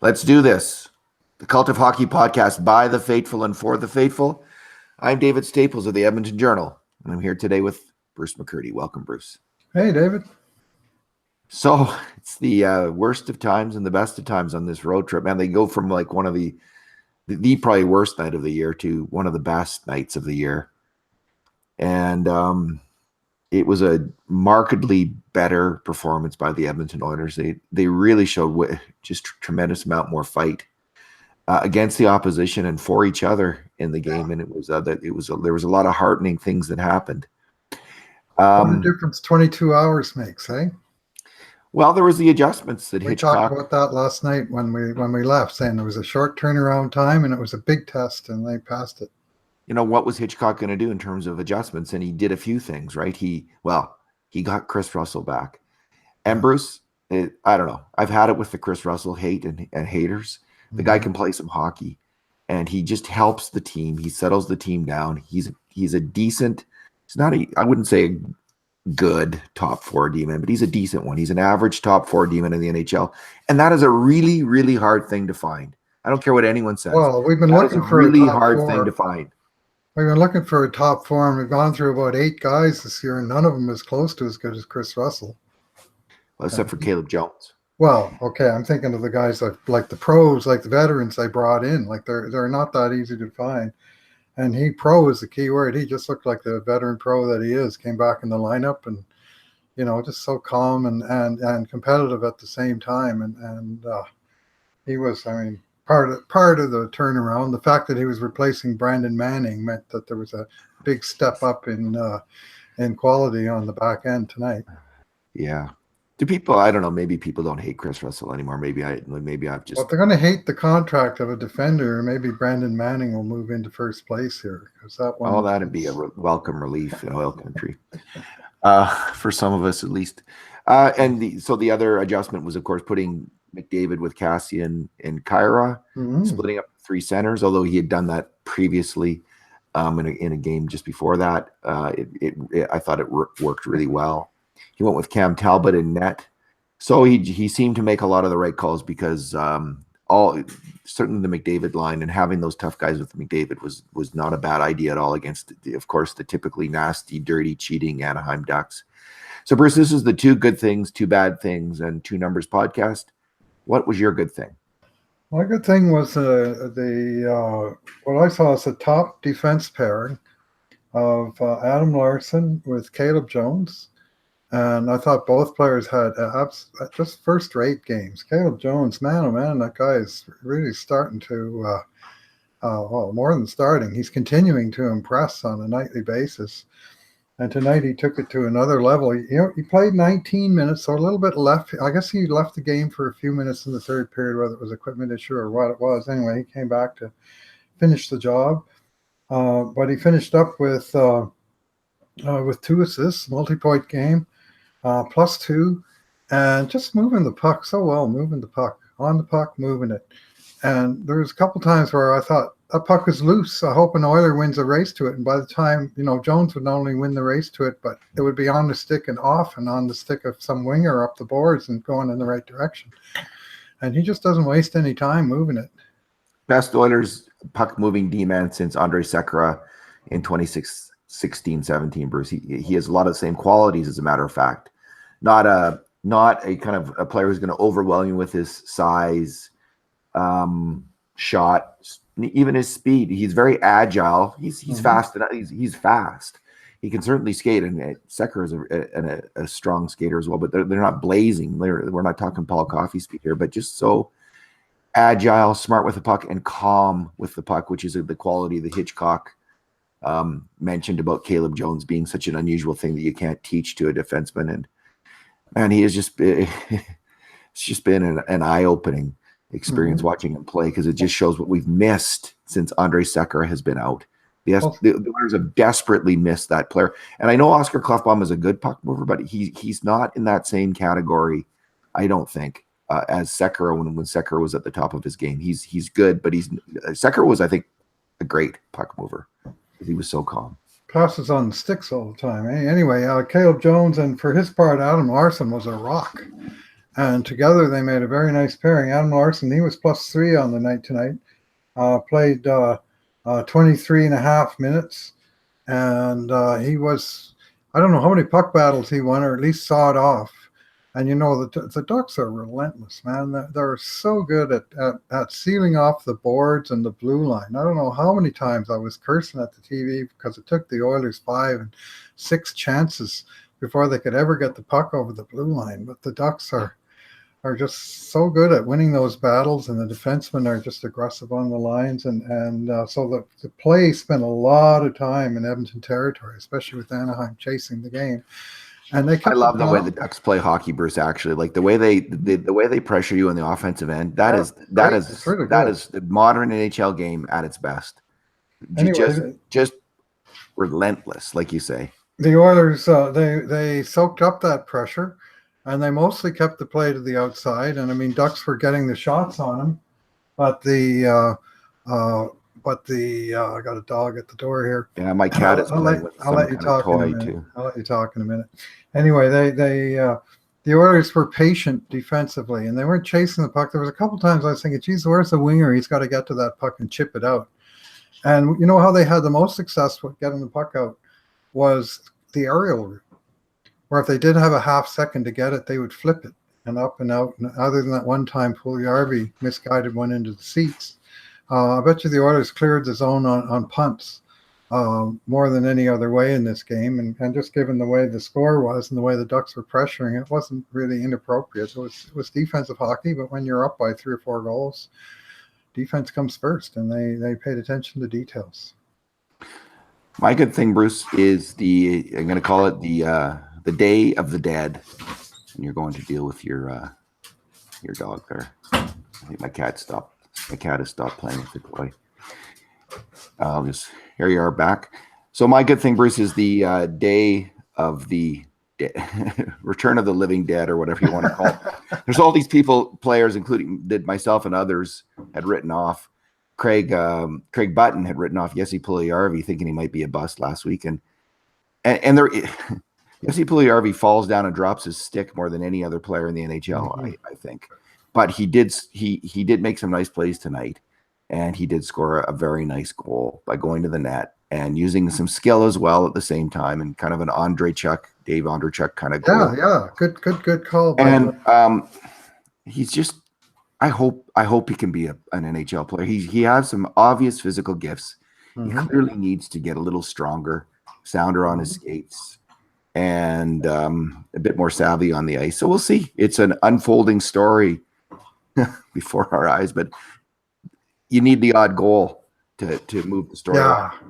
Let's do this. The Cult of Hockey podcast by the faithful and for the faithful. I'm David Staples of the Edmonton Journal, and I'm here today with Bruce McCurdy. Welcome, Bruce. Hey, David. So it's the worst of times and the best of times on this road trip. Man, they go from like one of the probably worst night of the year to one of the best nights of the year. And it was a markedly better performance by the Edmonton Oilers. They really showed just tremendous amount more fight against the opposition and for each other in the game, and there was a lot of heartening things that happened. What a difference 22 hours makes, eh? Well, there was the adjustments that we talked about that last night when we left, saying there was a short turnaround time and it was a big test, and they passed it. You know, what was Hitchcock going to do in terms of adjustments? And he did a few things, right? He got Chris Russell back. And Bruce, I don't know. I've had it with the Chris Russell hate and haters. The guy can play some hockey, and he just helps the team. He settles the team down. He's a decent, I wouldn't say a good top four D-man, but he's a decent one. He's an average top four D-man in the NHL. And that is a really, really hard thing to find. I don't care what anyone says. Well, we've been looking for a really hard thing to find. We've been looking for a top four, and we've gone through about 8 guys this year, and none of them is close to as good as Chris Russell. Well, except for Caleb Jones. Well, okay, I'm thinking of the guys like the pros, like the veterans they brought in. Like they're not that easy to find. And pro is the key word. He just looked like the veteran pro that he is. Came back in the lineup and, just so calm and competitive at the same time. And he was, part of the turnaround. The fact that he was replacing Brandon Manning meant that there was a big step up in quality on the back end tonight. Yeah. Do people? I don't know. Maybe people don't hate Chris Russell anymore. Maybe I've just. Well, they're going to hate the contract of a defender. Maybe Brandon Manning will move into first place here because that one. Oh, that'd be a welcome relief in oil country, for some of us at least. And the other adjustment was, of course, putting McDavid with Cassian and Kyra, splitting up 3 centers. Although he had done that previously in a game just before that, I thought it worked really well. He went with Cam Talbot in net. So he seemed to make a lot of the right calls because certainly the McDavid line and having those tough guys with McDavid was not a bad idea at all against, of course, the typically nasty, dirty, cheating Anaheim Ducks. So, Bruce, this is the 2 good things, 2 bad things, and 2 numbers podcast. What was your good thing? My good thing was what I saw as a top defense pairing of Adam Larsson with Caleb Jones. And I thought both players had just first-rate games. Caleb Jones, man, oh man, that guy is really starting to, more than starting. He's continuing to impress on a nightly basis. And tonight he took it to another level. He played 19 minutes, so a little bit left. I guess he left the game for a few minutes in the third period, whether it was equipment issue or what it was. Anyway, he came back to finish the job. But he finished up with 2 assists, multi-point game. +2, and just moving the puck so well, moving the puck, on the puck, moving it. And there was a couple times where I thought, that puck is loose. I hope an Oiler wins a race to it. And by the time, Jones would not only win the race to it, but it would be on the stick and off and on the stick of some winger up the boards and going in the right direction. And he just doesn't waste any time moving it. Best Oilers puck-moving D-man since Andrei Sekera in 2016-17, Bruce. He has a lot of the same qualities, as a matter of fact. Not a kind of a player who's going to overwhelm you with his size, shot, even his speed. He's very agile. He's fast. He's fast. He can certainly skate, and Sekera is a strong skater as well. But they're not blazing. We're not talking Paul Coffey speed here, but just so agile, smart with the puck, and calm with the puck, which is the quality that Hitchcock mentioned about Caleb Jones being such an unusual thing that you can't teach to a defenseman. And he has just it's just been an eye-opening experience watching him play, because it just shows what we've missed since Andrei Sekera has been out. The Oilers have desperately missed that player. And I know Oscar Klefbom is a good puck mover, but he's not in that same category, I don't think, as Sekera when Sekera was at the top of his game. He's good, but Sekera was, I think, a great puck mover because he was so calm. Passes on sticks all the time. Anyway, Caleb Jones, and for his part, Adam Larsson was a rock. And together they made a very nice pairing. Adam Larson, he was +3 on the night tonight, played 23 and a half minutes. And he was, I don't know how many puck battles he won, or at least sawed off. And the Ducks are relentless, man. They're so good at sealing off the boards and the blue line. I don't know how many times I was cursing at the TV because it took the Oilers 5 and 6 chances before they could ever get the puck over the blue line. But the Ducks are just so good at winning those battles, and the defensemen are just aggressive on the lines. And so the play spent a lot of time in Edmonton territory, especially with Anaheim chasing the game. And I love the way the Ducks play hockey, Bruce. Actually, like the way they pressure you on the offensive end. That is the modern NHL game at its best. Anyway, just relentless, like you say. The Oilers they soaked up that pressure, and they mostly kept the play to the outside. And I mean, Ducks were getting the shots on them, but I got a dog at the door here. Yeah, my cat is playing with some kind of toy too. I'll let you talk in a minute. Anyway, the Oilers were patient defensively, and they weren't chasing the puck. There was a couple times I was thinking, geez, where's the winger? He's got to get to that puck and chip it out. And you know how they had the most success with getting the puck out was the aerial route, where if they did have a half second to get it, they would flip it and up and out. And other than that one time, Puljujärvi misguided one into the seats. I bet you the Oilers cleared the zone on punts more than any other way in this game. And just given the way the score was and the way the Ducks were pressuring, it wasn't really inappropriate. It was defensive hockey, but when you're up by 3 or 4 goals, defense comes first, and they paid attention to details. My good thing, Bruce, is I'm going to call it the Day of the Dead, and you're going to deal with your dog there. I think my cat has stopped playing with the toy. Here you are back. So my good thing, Bruce, is the Day of the Return of the Living Dead, or whatever you want to call it. There's all these players, including myself and others, had written off. Craig Button had written off Jesse Puljujärvi, thinking he might be a bust last week, and there, Jesse Puljujärvi falls down and drops his stick more than any other player in the NHL, I think. But he did make some nice plays tonight, and he did score a very nice goal by going to the net and using some skill as well at the same time, and kind of an Dave Ondrejchuk kind of goal. Yeah, good call. And he's just. I hope he can be an NHL player. He has some obvious physical gifts. He clearly needs to get a little stronger, sounder on his skates, and a bit more savvy on the ice. So we'll see. It's an unfolding story before our eyes, but you need the odd goal to move the story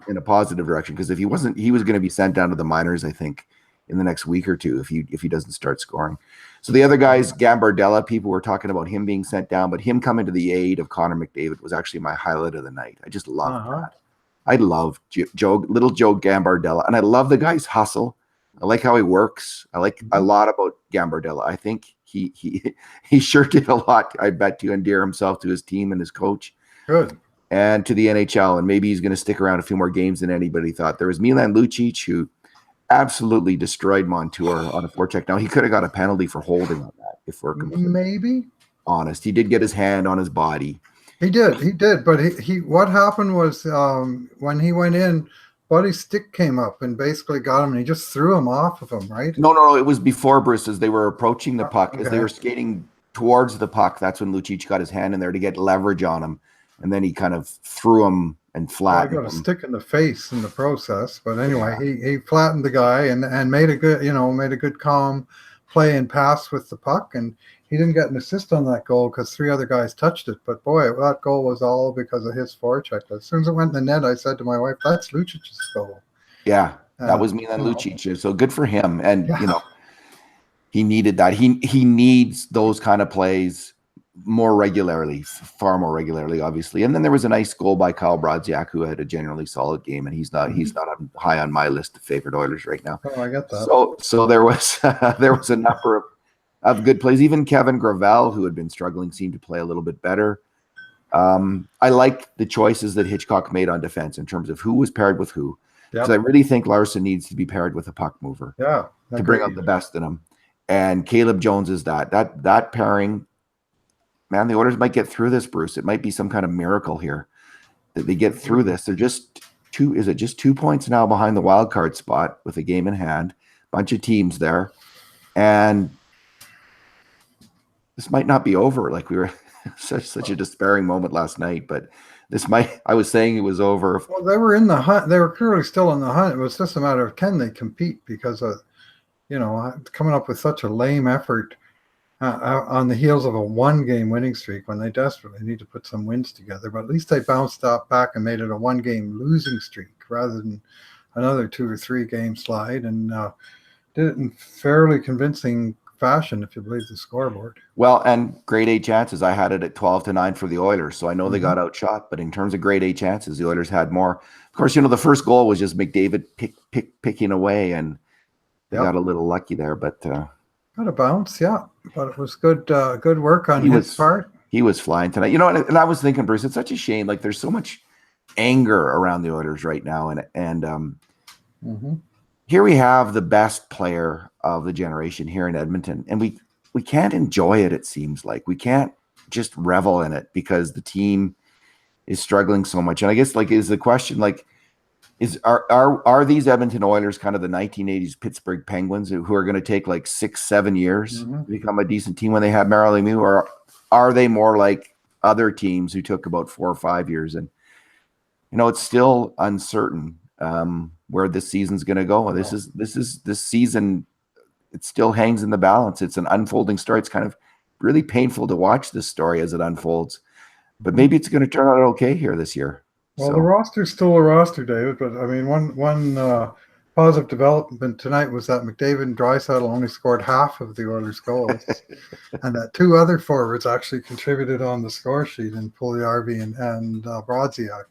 in a positive direction. Because if he wasn't, he was going to be sent down to the minors, I think, in the next week or two if he doesn't start scoring. So the other guys, Gambardella, people were talking about him being sent down, but him coming to the aid of Connor McDavid was actually my highlight of the night. I just love that. I love little Joe Gambardella, and I love the guy's hustle. I like how he works. I like a lot about Gambardella. I think he sure did a lot, I bet, to endear himself to his team and his coach. Good. And to the NHL, and maybe he's going to stick around a few more games than anybody thought. There was Milan Lucic, who absolutely destroyed Montour on a forecheck. Now, he could have got a penalty for holding on that, if we're completely honest. He did get his hand on his body. He did. But he what happened was when he went in, Buddy's stick came up and basically got him, and he just threw him off of him, right? No. It was before, Bruce, as they were approaching the puck. As they were skating towards the puck, that's when Lucic got his hand in there to get leverage on him. And then he kind of threw him and flattened him. I got a stick in the face in the process. But anyway, he flattened the guy and made a good calm play and pass with the puck. And he didn't get an assist on that goal because 3 other guys touched it. But boy, that goal was all because of his forecheck. As soon as it went in the net, I said to my wife, "That's Lucic's goal." Yeah, that was Milan Lucic. So good for him. And he needed that. He needs those kind of plays more regularly, far more regularly, obviously. And then there was a nice goal by Kyle Brodziak, who had a generally solid game, and he's not high on my list of favorite Oilers right now. Oh, I get that. So there was a number of good plays. Even Kevin Gravel, who had been struggling, seemed to play a little bit better. I like the choices that Hitchcock made on defense in terms of who was paired with who. Because I really think Larson needs to be paired with a puck mover to bring out the best in him. And Caleb Jones is that pairing. Man, the Oilers might get through this, Bruce. It might be some kind of miracle here that they get through this. They're just 2 points now behind the wild card spot with a game in hand. Bunch of teams there. And this might not be over. Like we were such a despairing moment last night, but I was saying it was over. Well, they were in the hunt. They were clearly still in the hunt. It was just a matter of can they compete because of, coming up with such a lame effort on the heels of a 1-game winning streak when they desperately need to put some wins together. But at least they bounced back and made it a 1-game losing streak rather than another 2 or 3 game slide, and did it in fairly convincing fashion, if you believe the scoreboard. Well, and grade A chances, I had it at 12-9 for the Oilers, so I know they got outshot. But in terms of grade A chances, the Oilers had more. Of course, the first goal was just McDavid picking away, and they got a little lucky there. But got a bounce, yeah. But it was good work on his part. He was flying tonight. And I was thinking, Bruce, it's such a shame. Like there's so much anger around the Oilers right now, and here we have the best player of the generation here in Edmonton, and we can't enjoy it. It seems like we can't just revel in it because the team is struggling so much. And I guess is the question are these Edmonton Oilers kind of the 1980s Pittsburgh Penguins who are going to take 6-7 years to become a decent team when they have Mario Lemieux, or are they more like other teams who took about 4 or 5 years? And it's still uncertain where this season's going to go. This season, it still hangs in the balance. It's an unfolding story. It's kind of really painful to watch this story as it unfolds, but maybe it's going to turn out okay here this year. Well, the roster's still a roster, David, but I mean, one positive development tonight was that McDavid and Draisaitl only scored half of the Oilers' goals, and that 2 other forwards actually contributed on the score sheet in Puljujarvi and Brodziak.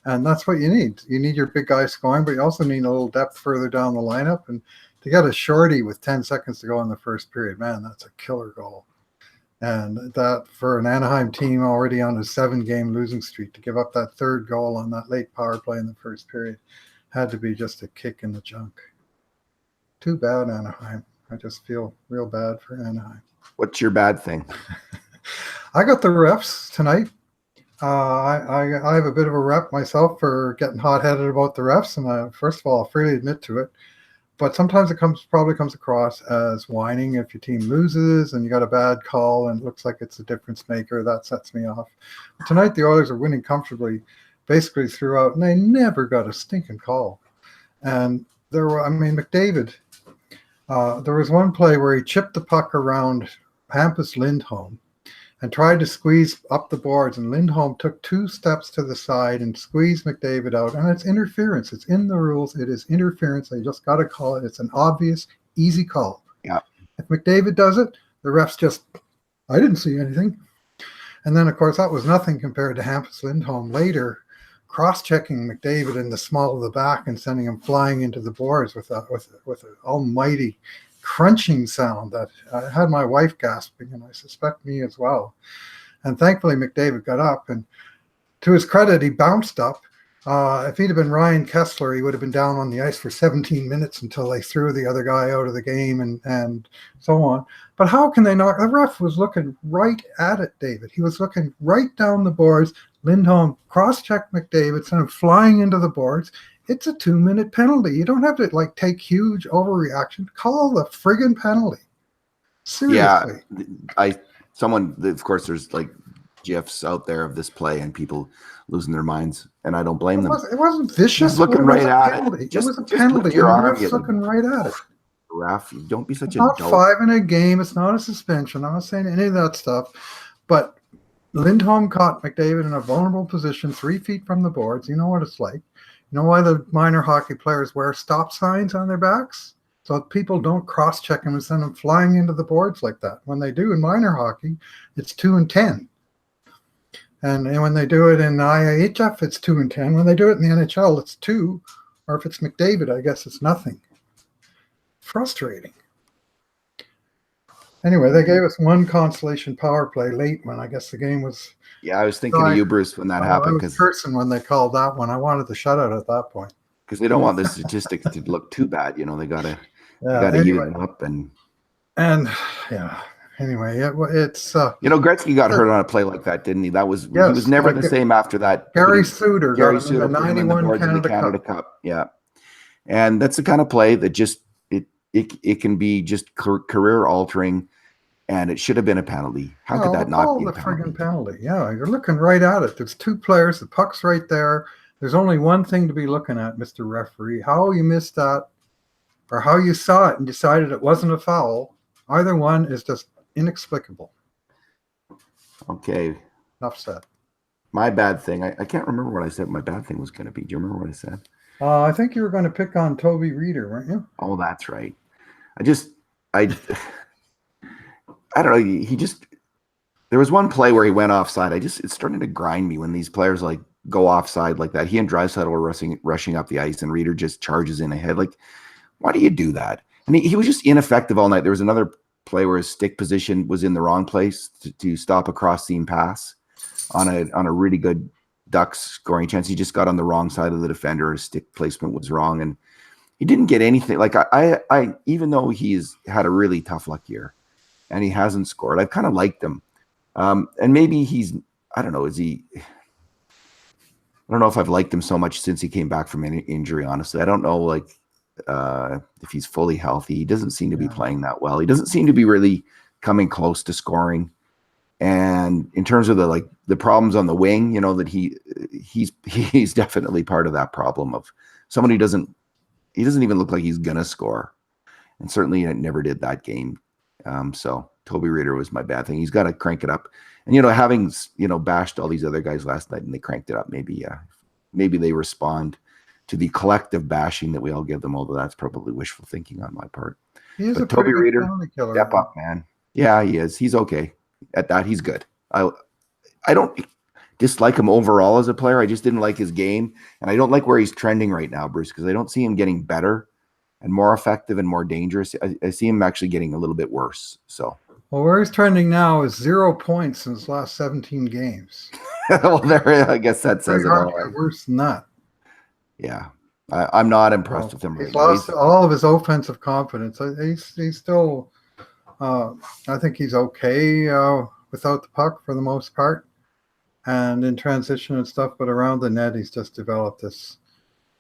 And that's what you need. You need your big guy scoring, but you also need a little depth further down the lineup. And to get a shorty with 10 seconds to go in the first period, man, that's a killer goal. And that for an Anaheim team already on a 7-game losing streak, to give up that 3rd goal on that late power play in the first period had to be just a kick in the junk. Too bad, Anaheim. I just feel real bad for Anaheim. What's your bad thing? I got the refs tonight. I have a bit of a rep myself for getting hot-headed about the refs, and first of all, I'll freely admit to it. But sometimes it probably comes across as whining if your team loses and you got a bad call and it looks like it's a difference maker. That sets me off. But tonight the Oilers are winning comfortably, basically throughout, and they never got a stinking call. And McDavid. There was one play where he chipped the puck around Hampus Lindholm and tried to squeeze up the boards, and Lindholm took 2 steps to the side and squeezed McDavid out, and it's interference. It's in the rules. It is interference. They just got to call it. It's an obvious, easy call. Yeah. If McDavid does it, the refs I didn't see anything. And then, of course, that was nothing compared to Hampus Lindholm later cross-checking McDavid in the small of the back and sending him flying into the boards with an almighty crunching sound that I had my wife gasping, and I suspect me as well. And thankfully McDavid got up, and to his credit, he bounced up. If he'd have been Ryan Kessler, he would have been down on the ice for 17 minutes until they threw the other guy out of the game and so on. But how can they not? The ref was looking right at it, David. He was looking right down the boards. Lindholm cross-checked McDavid, sent him flying into the boards. It's a 2-minute penalty. You don't have to take huge overreaction. Call the friggin' penalty. Seriously. Yeah, of course, there's GIFs out there of this play and people losing their minds, and I don't blame them. It wasn't vicious. Just looking right at it. It was a penalty. Your arm, looking right at it. Ref, don't be such a dope. Not 5 in a game. It's not a suspension. I'm not saying any of that stuff. But Lindholm caught McDavid in a vulnerable position 3 feet from the boards. You know what it's like. You know why the minor hockey players wear stop signs on their backs? So that people don't cross-check them and send them flying into the boards like that. When they do in minor hockey, it's 2 and 10. And when they do it in IIHF, it's 2 and 10. When they do it in the NHL, it's 2. Or if it's McDavid, I guess it's nothing. Frustrating. Anyway, they gave us one consolation power play late when I guess the game was... Yeah, I was thinking of you, Bruce, when that happened. I was cursing when they called that one. I wanted the shutout at that point. Because they don't want the statistics to look too bad. They got to even it up. And And yeah, anyway, it's Gretzky got hurt on a play like that, didn't he? He was yes, never the same after that. Gary Suter got Gary him in the Suter put him in the 91 boards of the Canada Cup. Yeah. And that's the kind of play that just it can be just career altering, and it should have been a penalty. How could that not be a penalty? Friggin' penalty. Yeah, you're looking right at it. There's two players, the puck's right there. There's only one thing to be looking at, Mr. Referee. How you missed that, or how you saw it and decided it wasn't a foul, either one is just inexplicable. Okay. Enough said. My bad thing. I can't remember what I said my bad thing was going to be. Do you remember what I said? I think you were going to pick on Toby Reeder, weren't you? Oh, that's right. I don't know. There was one play where he went offside. It's starting to grind me when these players like go offside like that. He and Draisaitl were rushing up the ice, and Reeder just charges in ahead. Like, why do you do that? And he was just ineffective all night. There was another play where his stick position was in the wrong place to stop a cross seam pass on a really good Ducks scoring chance. He just got on the wrong side of the defender. His stick placement was wrong, and he didn't get anything. Like I even though he's had a really tough luck year and he hasn't scored, I've kind of liked him. And maybe I don't know, I don't know if I've liked him so much since he came back from an injury, honestly. I don't know, if he's fully healthy. He doesn't seem to be playing that well. He doesn't seem to be really coming close to scoring. And in terms of the problems on the wing, that he's definitely part of that problem of someone who doesn't even look like he's gonna score, and certainly never did that game. So Toby Reeder was my bad thing. He's got to crank it up, and having bashed all these other guys last night and they cranked it up, maybe they respond to the collective bashing that we all give them. Although that's probably wishful thinking on my part. But Toby Reeder, step up, man. Yeah, he is. He's okay at that. He's good. I don't dislike him overall as a player. I just didn't like his game, and I don't like where he's trending right now, Bruce, because I don't see him getting better and more effective and more dangerous. I see him actually getting a little bit worse. So, well, where he's trending now is 0 points in his last 17 games. Well, I guess that says it all. Right? Worse than that. Yeah, I'm not impressed with him. He's lost all of his offensive confidence. He's still. I think he's okay without the puck for the most part, and in transition and stuff. But around the net, he's just developed this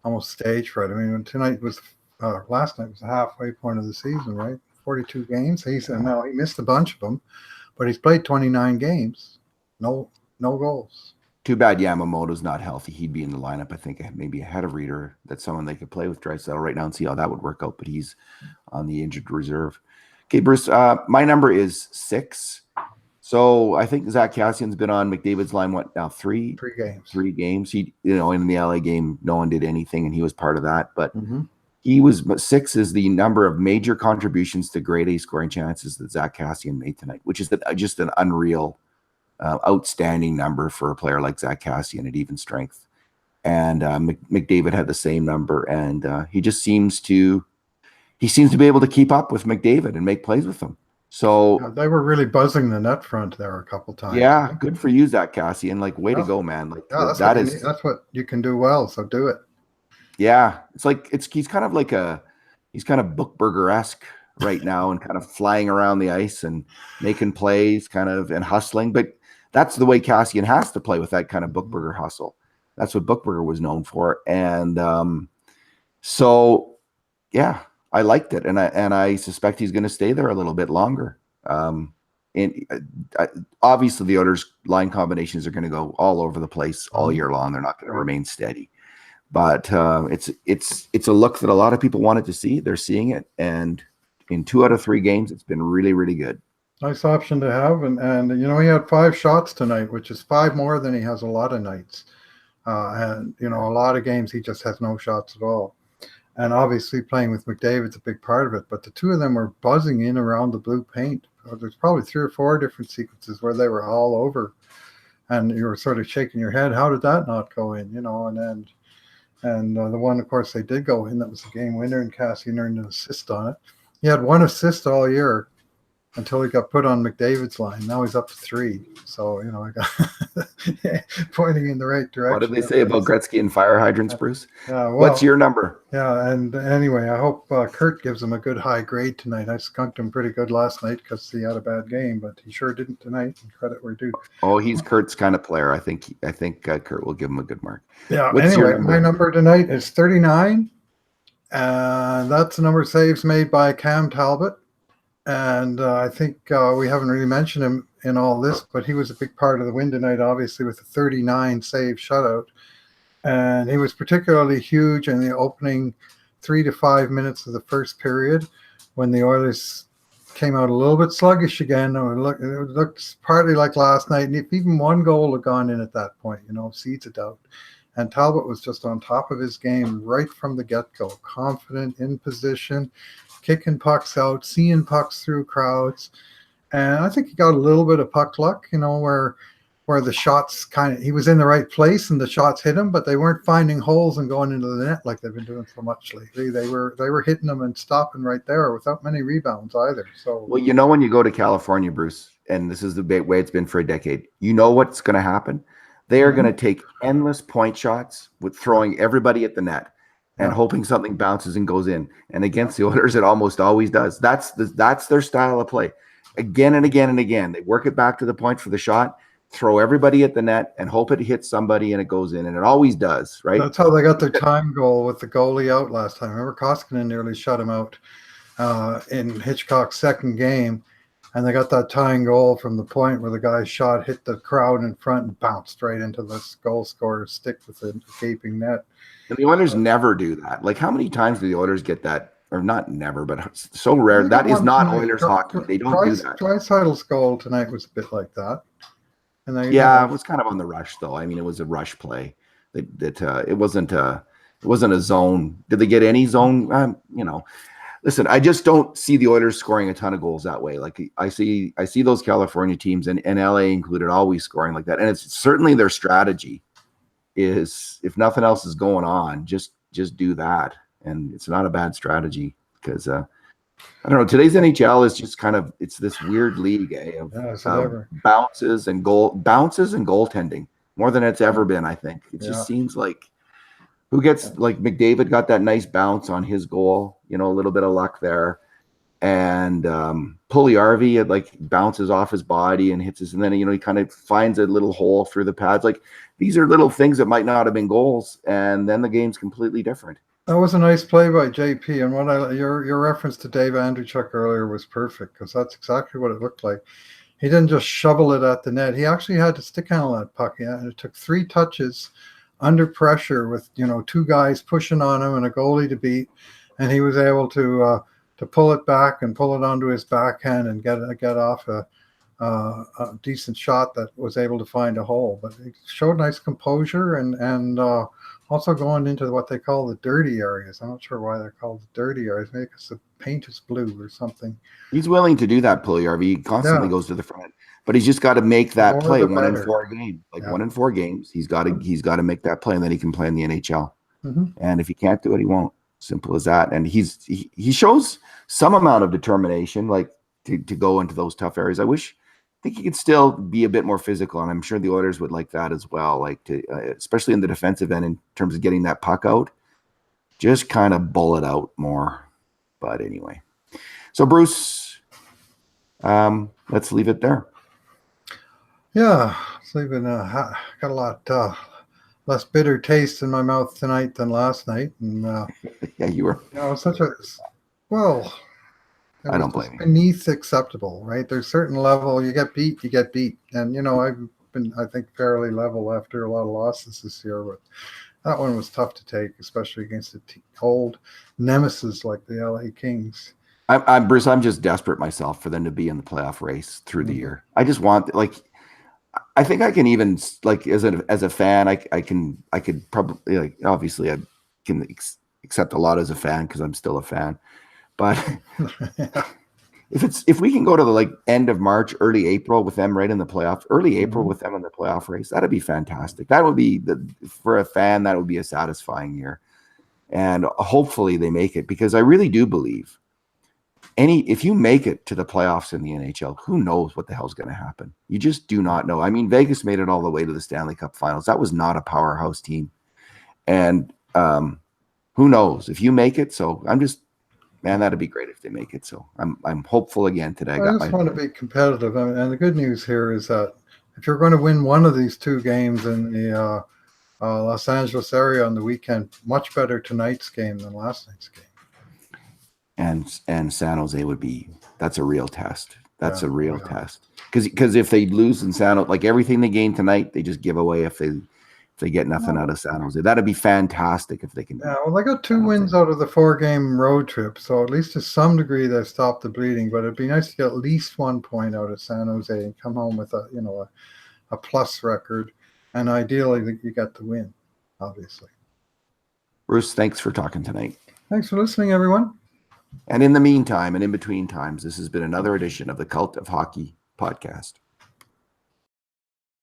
almost stage fright. I mean, last night was the halfway point of the season, right? 42 games. Now he missed a bunch of them, but he's played 29 games. No goals. Too bad Yamamoto's not healthy. He'd be in the lineup, I think, maybe ahead of Reeder. That's someone they could play with Draisaitl right now and see how that would work out. But he's on the injured reserve. Okay, Bruce, my number is 6. So I think Zach Cassian's been on McDavid's line, what now, 3 games. 3 games. He, in the LA game, no one did anything, and he was part of that. But he was 6 is the number of major contributions to grade A scoring chances that Zach Cassian made tonight, which is just an unreal, outstanding number for a player like Zach Cassian at even strength. And McDavid had the same number, and he just seems to be able to keep up with McDavid and make plays with him. So they were really buzzing the net front there a couple times. Yeah, good for you, Zach Cassian. Way to go, man. That's what you can do well. So do it. Yeah, he's kind of Bookburger-esque right now, and kind of flying around the ice and making plays, and hustling. But that's the way Cassian has to play, with that kind of Bookburger hustle. That's what Bookburger was known for, and so yeah. I liked it, and I suspect he's going to stay there a little bit longer. Obviously, the Oilers' line combinations are going to go all over the place all year long. They're not going to remain steady. But it's a look that a lot of people wanted to see. They're seeing it, and in 2 out of 3 games, it's been really, really good. Nice option to have, and he had 5 shots tonight, which is 5 more than he has a lot of nights. And a lot of games he just has no shots at all. And obviously playing with McDavid's a big part of it. But the two of them were buzzing in around the blue paint. There's probably 3 or 4 different sequences where they were all over. And you were sort of shaking your head. How did that not go in? And the one, of course, they did go in. That was the game winner, and Cassian earned an assist on it. He had 1 assist all year. until he got put on McDavid's line. Now he's up to 3. So, I got pointing in the right direction. What did they say about Gretzky and fire hydrants, Bruce? Well, what's your number? Yeah, and anyway, I hope Kurt gives him a good high grade tonight. I skunked him pretty good last night because he had a bad game, but he sure didn't tonight. And credit where due. Oh, he's Kurt's kind of player. I think Kurt will give him a good mark. Yeah. What's anyway, your number? My number tonight is 39, and that's the number of saves made by Cam Talbot. And I think we haven't really mentioned him in all this, but he was a big part of the win tonight, obviously, with a 39 save shutout. And he was particularly huge in the opening 3 to 5 minutes of the first period when the Oilers came out a little bit sluggish again. It looked partly like last night. And if even one goal had gone in at that point, seeds of doubt. And Talbot was just on top of his game right from the get-go, confident, in position, kicking pucks out, seeing pucks through crowds. And I think he got a little bit of puck luck, where the shots he was in the right place and the shots hit him, but they weren't finding holes and going into the net like they've been doing so much lately. They were hitting them and stopping right there without many rebounds either. So, well, when you go to California, Bruce, and this is the way it's been for a decade, you know what's going to happen? They are going to take endless point shots with throwing everybody at the net and hoping something bounces and goes in. And against the Oilers, it almost always does. That's their style of play. Again and again and again, they work it back to the point for the shot, throw everybody at the net, and hope it hits somebody and it goes in. And it always does, right? That's how they got their time goal with the goalie out last time. Remember, Koskinen nearly shut him out in Hitchcock's second game. And they got that tying goal from the point where the guy's shot hit the crowd in front and bounced right into the goal scorer's stick with a gaping net. And the Oilers never do that. Like, how many times do the Oilers get that? Or not never, but so rare. That is not Oilers hockey. They don't do that. Dreisaitl's goal tonight was a bit like that. And it was kind of on the rush, though. I mean, it was a rush play. It wasn't a zone. Did they get any zone? Listen, I just don't see the Oilers scoring a ton of goals that way. Like, I see those California teams and LA included always scoring like that. And it's certainly their strategy is, if nothing else is going on, just do that. And it's not a bad strategy because I don't know. Today's NHL is just it's this weird league of bounces and goaltending more than it's ever been. I think it just seems like who gets like McDavid got that nice bounce on his goal, a little bit of luck there, and Puljujärvi it bounces off his body and hits his, and then he kind of finds a little hole through the pads. Like, these are little things that might not have been goals, and then the game's completely different. That was a nice play by JP, and your reference to Dave Andreychuk earlier was perfect because that's exactly what it looked like. He didn't just shovel it at the net; he actually had to stick handle that puck. Yeah, and it took 3 touches under pressure with 2 guys pushing on him and a goalie to beat, and he was able to pull it back and pull it onto his backhand and get off a decent shot that was able to find a hole. But it showed nice composure and also going into what they call the dirty areas. I'm not sure why they're called the dirty areas. Maybe because the paint is blue or something. He's willing to do that, Puljujärvi. He constantly goes to the front, but he's just got to make that play. 1 in 4 games, 1 in 4 games, he's got to make that play, and then he can play in the NHL. Mm-hmm. And if he can't do it, he won't. Simple as that. And he shows some amount of determination, like to go into those tough areas. I think he could still be a bit more physical, and I'm sure the Oilers would like that as well. Like to, especially in the defensive end, in terms of getting that puck out, just kind of bull it out more. But anyway, so Bruce, let's leave it there. Yeah, it's leaving. Got a lot less bitter taste in my mouth tonight than last night, and yeah, you were. I don't blame you. Beneath acceptable, right? There's certain level you get beat, and I've been, I think, fairly level after a lot of losses this year, but that one was tough to take, especially against the old nemesis like the LA Kings. I'm Bruce. I'm just desperate myself for them to be in the playoff race through the year. I just want I think I can even as a fan, I could probably obviously I can accept a lot as a fan because I'm still a fan. But if we can go to the end of March, early April with them right in the playoff, with them in the playoff race, that'd be fantastic. That would be for a fan, that would be a satisfying year. And hopefully they make it, because I really do believe if you make it to the playoffs in the NHL, who knows what the hell's going to happen? You just do not know. I mean, Vegas made it all the way to the Stanley Cup Finals. That was not a powerhouse team, and who knows if you make it? So I'm just, man, that'd be great if they make it. So I'm hopeful again today. I just want to be competitive, and the good news here is that if you're going to win one of these two games in the Los Angeles area on the weekend, much better tonight's game than last night's game. And San Jose that's a real test. That's a real test. Because if they lose in San Jose, like everything they gain tonight, they just give away if they get nothing out of San Jose. That'd be fantastic if they can. Yeah, well, they got 2 wins out of the 4-game road trip, so at least to some degree they've stopped the bleeding. But it'd be nice to get at least 1 point out of San Jose and come home with a plus record, and ideally that you get the win, obviously. Bruce, thanks for talking tonight. Thanks for listening, everyone. And in the meantime, and in between times, this has been another edition of the Cult of Hockey podcast.